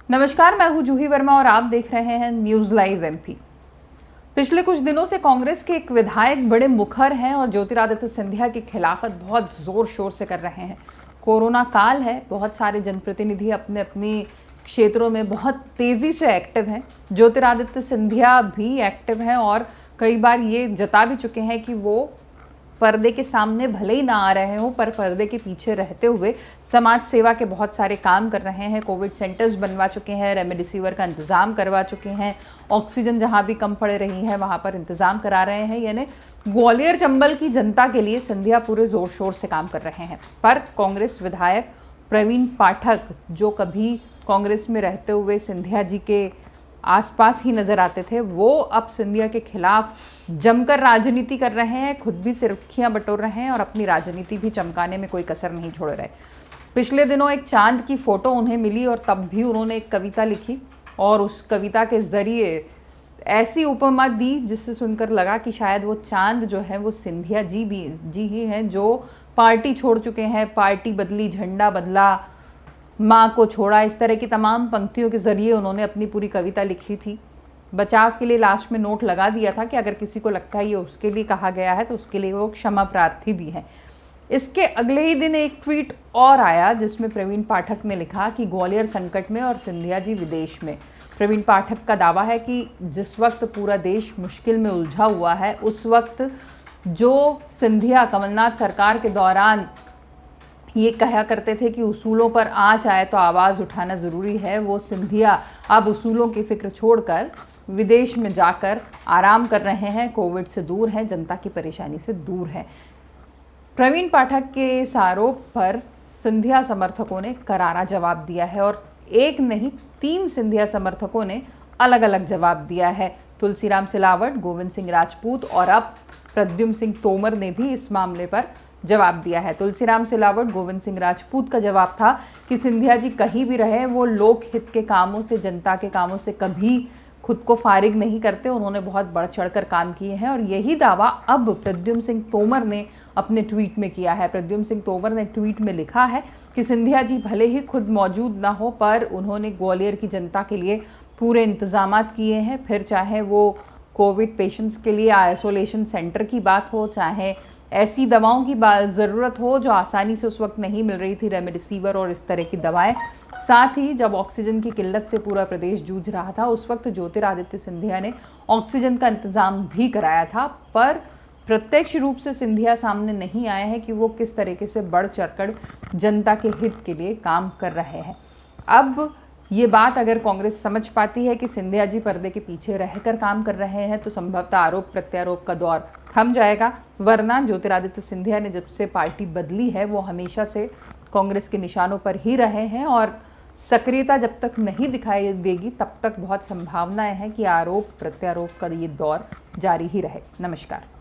नमस्कार, मैं हूं जूही वर्मा और आप देख रहे हैं न्यूज लाइव एमपी। पिछले कुछ दिनों से कांग्रेस के एक विधायक बड़े मुखर हैं और ज्योतिरादित्य सिंधिया की खिलाफत बहुत जोर शोर से कर रहे हैं। कोरोना काल है, बहुत सारे जनप्रतिनिधि अपने अपने क्षेत्रों में बहुत तेजी से एक्टिव हैं। ज्योतिरादित्य सिंधिया भी एक्टिव हैं और कई बार ये जता भी चुके हैं कि वो पर्दे के सामने भले ही ना आ रहे हो पर पर्दे के पीछे रहते हुए समाज सेवा के बहुत सारे काम कर रहे हैं। कोविड सेंटर्स बनवा चुके हैं, रेमडेसिविर का इंतजाम करवा चुके हैं, ऑक्सीजन जहां भी कम पड़ रही है वहां पर इंतजाम करा रहे हैं। यानी ग्वालियर चंबल की जनता के लिए सिंधिया पूरे जोर शोर से काम कर रहे हैं। पर कांग्रेस विधायक प्रवीण पाठक, जो कभी कांग्रेस में रहते हुए सिंधिया जी के आसपास ही नजर आते थे, वो अब सिंधिया के खिलाफ जमकर राजनीति कर रहे हैं, खुद भी सुर्खियां बटोर रहे हैं और अपनी राजनीति भी चमकाने में कोई कसर नहीं छोड़ रहे। पिछले दिनों एक चांद की फोटो उन्हें मिली और तब भी उन्होंने एक कविता लिखी और उस कविता के जरिए ऐसी उपमा दी जिससे सुनकर लगा कि शायद वो चांद जो है वो सिंधिया जी ही हैं, जो पार्टी छोड़ चुके हैं। पार्टी बदली, झंडा बदला, माँ को छोड़ा, इस तरह की तमाम पंक्तियों के जरिए उन्होंने अपनी पूरी कविता लिखी थी। बचाव के लिए लास्ट में नोट लगा दिया था कि अगर किसी को लगता है ये उसके लिए कहा गया है तो उसके लिए वो क्षमा प्रार्थी भी है। इसके अगले ही दिन एक ट्वीट और आया जिसमें प्रवीण पाठक ने लिखा कि ग्वालियर संकट में और सिंधिया जी विदेश में। प्रवीण पाठक का दावा है कि जिस वक्त पूरा देश मुश्किल में उलझा हुआ है, उस वक्त जो सिंधिया कमलनाथ सरकार के दौरान ये कहा करते थे कि उसूलों पर आँच आए तो आवाज़ उठाना ज़रूरी है, वो सिंधिया अब उसूलों की फिक्र छोड़कर विदेश में जाकर आराम कर रहे हैं, कोविड से दूर हैं, जनता की परेशानी से दूर हैं। प्रवीण पाठक के इस आरोप पर सिंधिया समर्थकों ने करारा जवाब दिया है और एक नहीं 3 सिंधिया समर्थकों ने अलग अलग जवाब दिया है। तुलसीराम सिलावट, गोविंद सिंह राजपूत और अब प्रद्युम्न सिंह तोमर ने भी इस मामले पर जवाब दिया है। तुलसीराम सिलावट, गोविंद सिंह राजपूत का जवाब था कि सिंधिया जी कहीं भी रहे, वो लोक हित के कामों से, जनता के कामों से कभी खुद को फारिग नहीं करते। उन्होंने बहुत बढ़ चढ़कर काम किए हैं और यही दावा अब प्रद्युम्न सिंह तोमर ने अपने ट्वीट में किया है। प्रद्युम्न सिंह तोमर ने ट्वीट में लिखा है कि सिंधिया जी भले ही खुद मौजूद ना हो पर उन्होंने ग्वालियर की जनता के लिए पूरे इंतजाम किए हैं। फिर चाहे वो कोविड पेशेंट्स के लिए आइसोलेशन सेंटर की बात हो, चाहे ऐसी दवाओं की ज़रूरत हो जो आसानी से उस वक्त नहीं मिल रही थी, रेमडेसिविर और इस तरह की दवाएं। साथ ही जब ऑक्सीजन की किल्लत से पूरा प्रदेश जूझ रहा था, उस वक्त ज्योतिरादित्य सिंधिया ने ऑक्सीजन का इंतजाम भी कराया था। पर प्रत्यक्ष रूप से सिंधिया सामने नहीं आए हैं कि वो किस तरीके से बढ़ चढ़कर जनता के हित के लिए काम कर रहे हैं। अब ये बात अगर कांग्रेस समझ पाती है कि सिंधिया जी पर्दे के पीछे रहकर काम कर रहे हैं तो संभवतः आरोप प्रत्यारोप का दौर थम जाएगा। वरना ज्योतिरादित्य सिंधिया ने जब से पार्टी बदली है वो हमेशा से कांग्रेस के निशानों पर ही रहे हैं और सक्रियता जब तक नहीं दिखाई देगी तब तक बहुत संभावनाएं हैं कि आरोप प्रत्यारोप का ये दौर जारी ही रहे। नमस्कार।